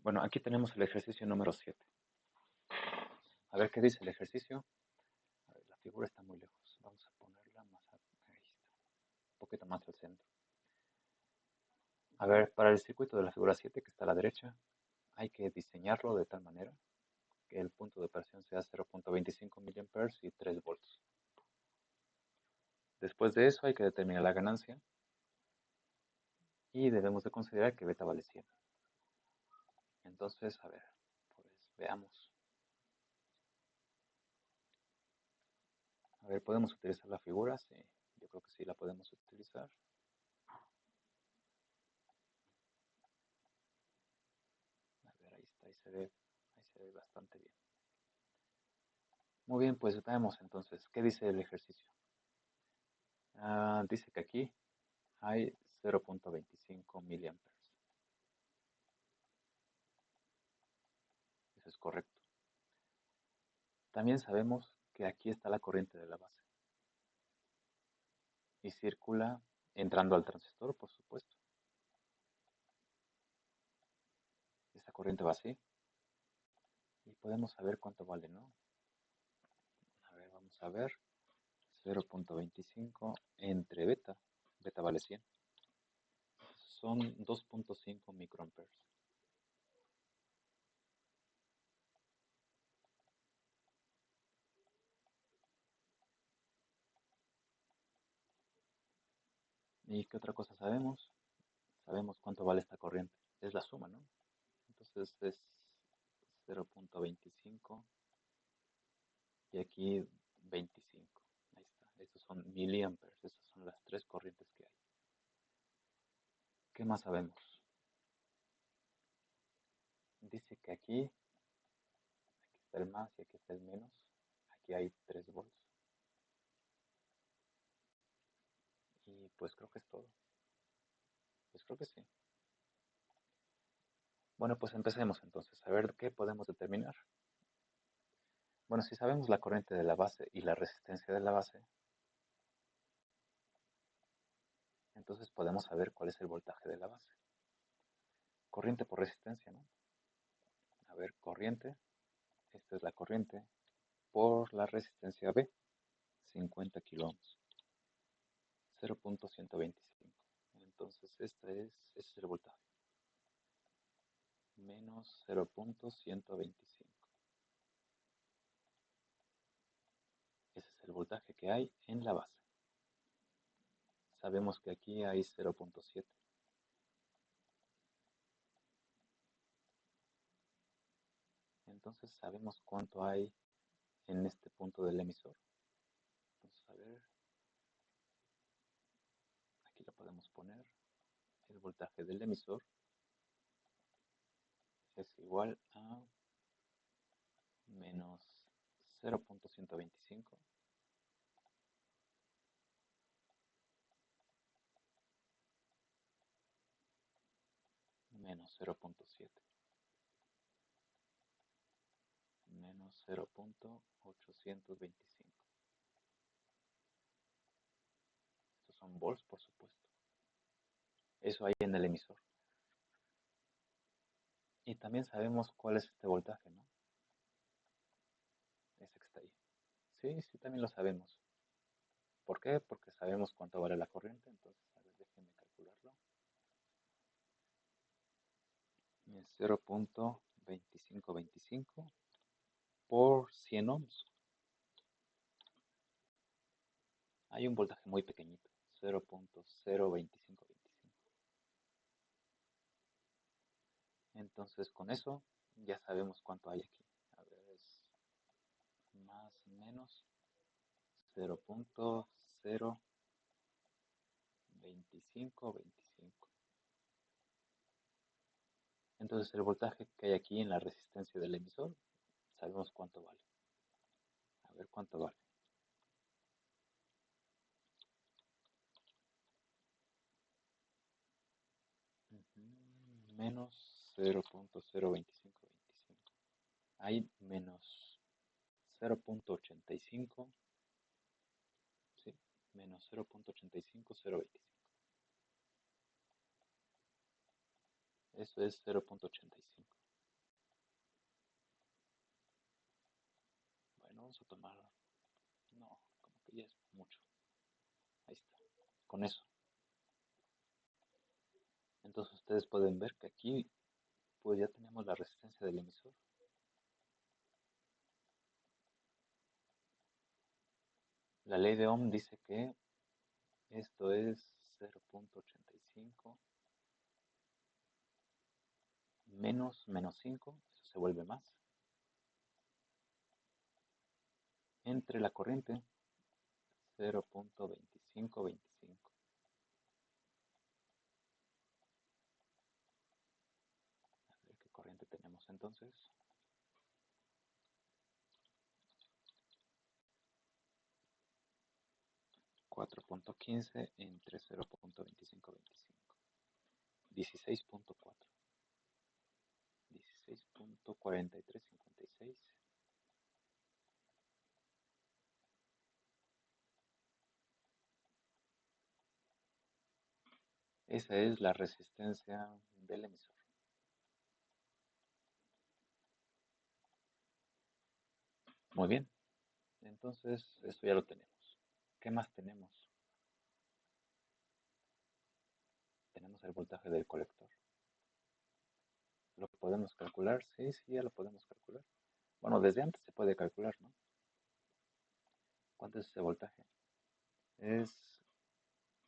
Bueno, aquí tenemos el ejercicio número 7. A ver qué dice el ejercicio. A ver, la figura está muy lejos. Vamos a ponerla más ahí está, un poquito más al centro. A ver, para el circuito de la figura 7 que está a la derecha, hay que diseñarlo de tal manera que el punto de operación sea 0.25 mA y 3 volts. Después de eso hay que determinar la ganancia y debemos de considerar que beta vale 100. Entonces, a ver, pues veamos. A ver, ¿podemos utilizar la figura? Sí, yo creo que sí la podemos utilizar. A ver, ahí está, ahí se ve bastante bien. Muy bien, pues veamos entonces, ¿qué dice el ejercicio? Dice que aquí hay 0.25 miliamperes. Eso es correcto. También sabemos que aquí está la corriente de la base. Y circula entrando al transistor, por supuesto. Esta corriente va así. Y podemos saber cuánto vale, ¿no? A ver, vamos a ver. 0.25 entre beta. Beta vale 100. Son 2.5 microamperes. ¿Y qué otra cosa sabemos? Sabemos cuánto vale esta corriente. Es la suma, ¿no? Entonces es 0.25 y aquí 25. Ahí está. Estos son miliamperes. Estas son las tres corrientes que hay. ¿Qué más sabemos? Dice que aquí está el más y aquí está el menos. Aquí hay 3 volts. Y pues creo que es todo. Pues creo que sí. Bueno, pues empecemos entonces. A ver qué podemos determinar. Bueno, si sabemos la corriente de la base y la resistencia de la base, entonces podemos saber cuál es el voltaje de la base. Corriente por resistencia, ¿no? A ver, corriente. Esta es la corriente por la resistencia B, 50 kilo ohms, 0.125. Entonces, este es el voltaje, menos 0.125. Ese es el voltaje que hay en la base. Sabemos que aquí hay 0.7. Entonces sabemos cuánto hay en este punto del emisor. Entonces, a ver, aquí lo podemos poner. El voltaje del emisor es igual a menos 0.125 menos 0.7 menos 0.825. Estos son volts, por supuesto. Eso hay en el emisor. Y también sabemos cuál es este voltaje, ¿no? Ese que está ahí. Sí, sí, también lo sabemos. ¿Por qué? Porque sabemos cuánto vale la corriente. Entonces, a ver, déjenme calcularlo. Es 0.2525 por 100 ohms. Hay un voltaje muy pequeñito, 0.02525. Entonces con eso ya sabemos cuánto hay aquí. A ver, es más o menos 0.02525. Entonces el voltaje que hay aquí en la resistencia del emisor, sabemos cuánto vale. A ver cuánto vale. Menos 0.02525. Hay menos 0.85. Sí, menos 0.85025. Eso es 0.85. Vamos a tomar, no, como que ya es mucho. Ahí está, con eso. Entonces ustedes pueden ver que aquí pues ya tenemos la resistencia del emisor. La ley de Ohm dice que esto es 0.85 menos 5, eso se vuelve más, entre la corriente 0.2525. A ver qué corriente tenemos entonces. 4.15 entre 0.2525. 16.4. 16.4356. Esa es la resistencia del emisor. Muy bien. Entonces, esto ya lo tenemos. ¿Qué más tenemos? Tenemos el voltaje del colector. ¿Lo podemos calcular? Sí, sí, ya lo podemos calcular. Bueno, desde antes se puede calcular, ¿no? ¿Cuánto es ese voltaje? Es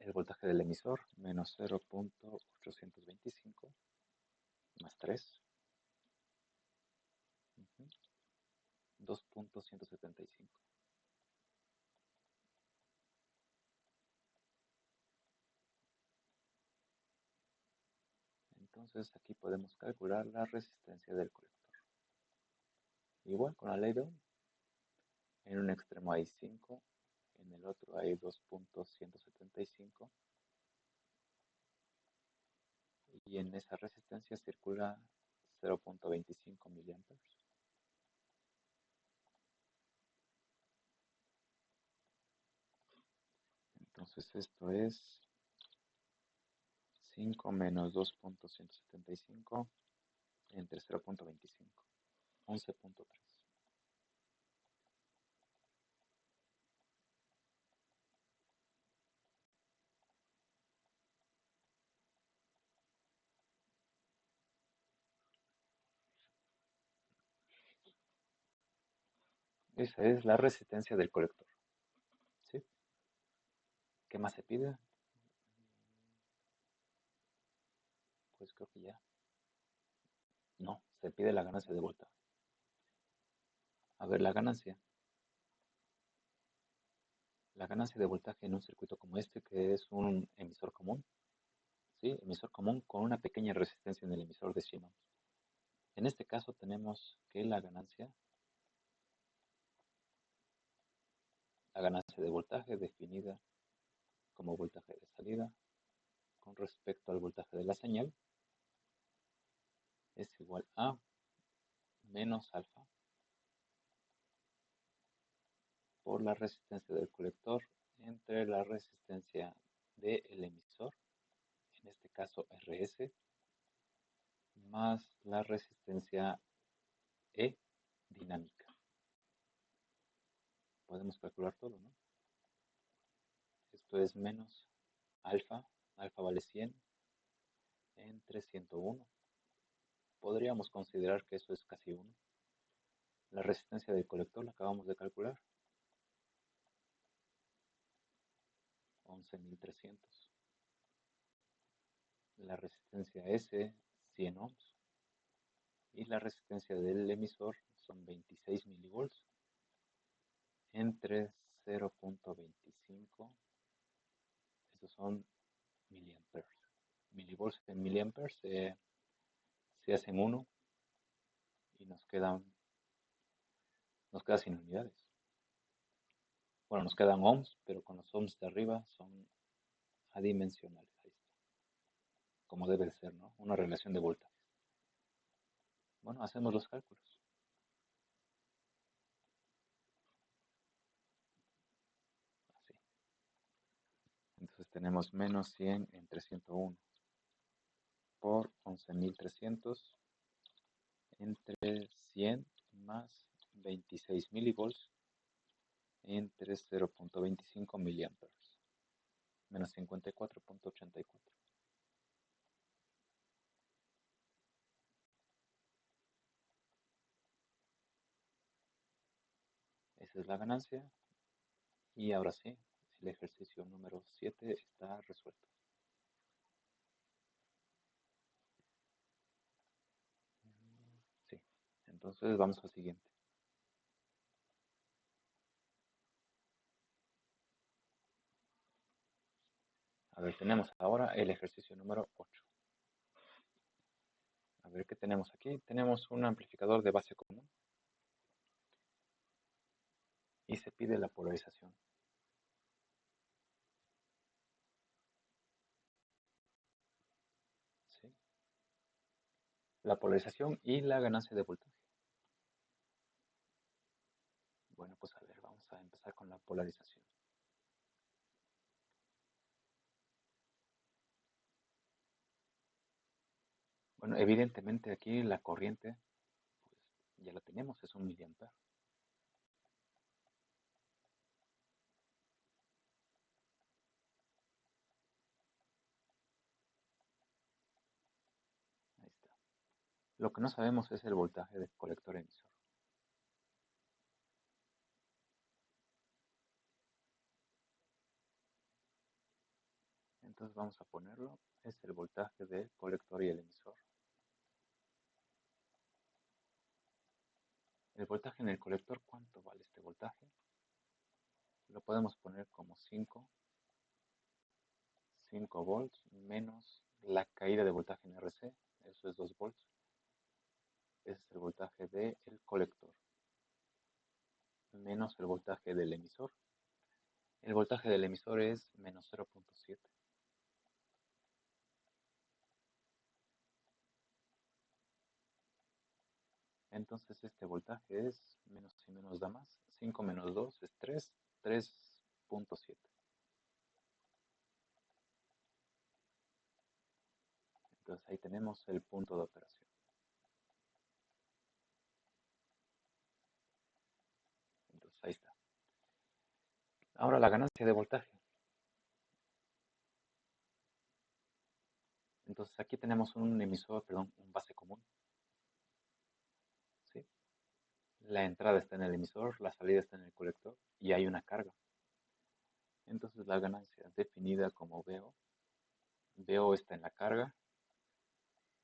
el voltaje del emisor menos 0.825 más 3, 2.175. Entonces aquí podemos calcular la resistencia del colector. Igual con la ley de Ohm. En un extremo hay 5, en el otro hay 2.175 y en esa resistencia circula 0.25 miliamperes. Entonces esto es 5 menos 2.175 entre 0.25, 11.3. Esa es la resistencia del colector. ¿Sí? ¿Qué más se pide? Pues creo que ya. No, se pide la ganancia de voltaje. A ver, la ganancia. La ganancia de voltaje en un circuito como este, que es un emisor común, ¿sí? Emisor común con una pequeña resistencia en el emisor de 100 ohms. En este caso tenemos que la ganancia de voltaje definida como voltaje de salida con respecto al voltaje de la señal es igual a menos alfa por la resistencia del colector entre la resistencia del emisor, en este caso RS, más la resistencia E dinámica. Podemos calcular todo, ¿no? Esto es menos alfa, alfa vale 100 entre 101. Podríamos considerar que eso es casi 1. La resistencia del colector la acabamos de calcular, 11.300. La resistencia S, 100 ohms. Y la resistencia del emisor son 26 milivolts entre 0.25. Estos son miliamperes. Milivolts en miliamperes se hacen 1 y nos queda sin unidades. Bueno, nos quedan ohms, pero con los ohms de arriba son adimensionales. Ahí está. Como debe ser, ¿no? Una relación de voltajes. Bueno, hacemos los cálculos. Así. Entonces tenemos menos 100 entre 101 por 11.300 entre 100 más 26 milivolts entre 0.25 miliamperes, menos 54.84. Esa es la ganancia. Y ahora sí, el ejercicio número 7 está resuelto. Sí, entonces vamos al siguiente. A ver, tenemos ahora el ejercicio número 8. A ver qué tenemos aquí. Tenemos un amplificador de base común y se pide la polarización. ¿Sí? La polarización y la ganancia de voltaje. Bueno, pues a ver, vamos a empezar con la polarización. Bueno, evidentemente aquí la corriente, pues ya la tenemos, es 1 miliampere. Ahí está. Lo que no sabemos es el voltaje del colector emisor. Entonces vamos a ponerlo, es el voltaje del colector y el emisor. El voltaje en el colector, ¿cuánto vale este voltaje? Lo podemos poner como 5 volts menos la caída de voltaje en RC, eso es 2 volts. Ese es el voltaje del colector, menos el voltaje del emisor. El voltaje del emisor es menos 0.7. Entonces este voltaje es menos y menos da más. 5 menos 2 es 3, 3.7. Entonces ahí tenemos el punto de operación. Entonces ahí está. Ahora la ganancia de voltaje. Entonces aquí tenemos un emisor, perdón, un base común. ¿Sí? La entrada está en el emisor, la salida está en el colector y hay una carga. Entonces la ganancia definida como VO está en la carga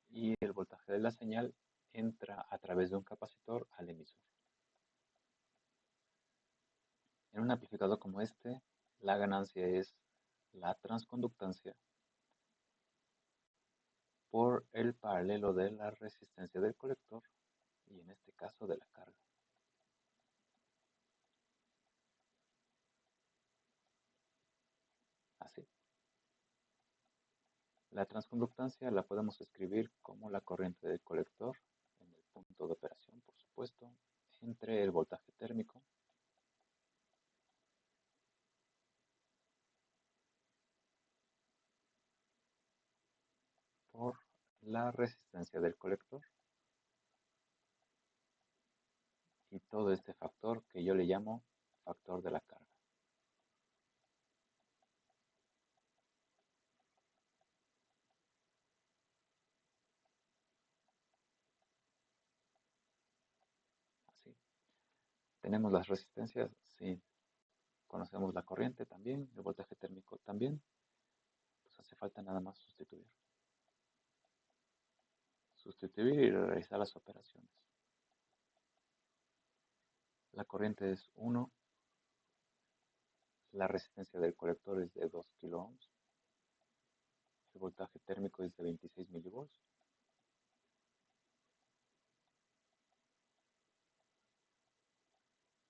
y el voltaje de la señal entra a través de un capacitor al emisor. En un amplificador como este, la ganancia es la transconductancia por el paralelo de la resistencia del colector y en este caso de la carga. Así. La transconductancia la podemos escribir como la corriente del colector en el punto de operación, por supuesto, entre el voltaje térmico por la resistencia del colector y todo este factor que yo le llamo factor de la carga. Así. Tenemos las resistencias, sí. Conocemos la corriente también, el voltaje térmico también. Pues hace falta nada más sustituir. Sustituir y realizar las operaciones. La corriente es 1, la resistencia del colector es de 2 kiloohms, el voltaje térmico es de 26 milivolts,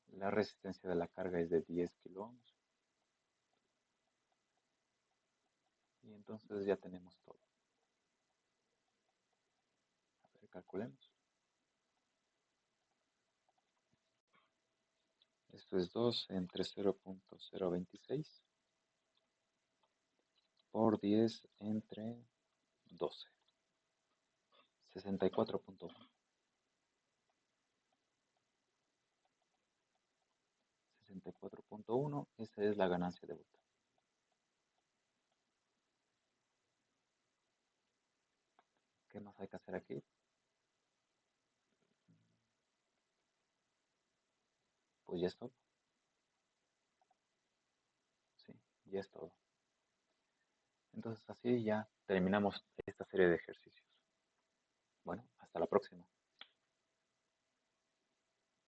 la resistencia de la carga es de 10 kiloohms y entonces ya tenemos todo. A ver, calculemos. Esto es 2 entre 0.026 por 10 entre 12. 64.1. 44.1, esa es la ganancia de vuelta. ¿Qué más hay que hacer aquí? Pues ya es todo. Sí, ya es todo. Entonces así ya terminamos esta serie de ejercicios. Bueno, hasta la próxima.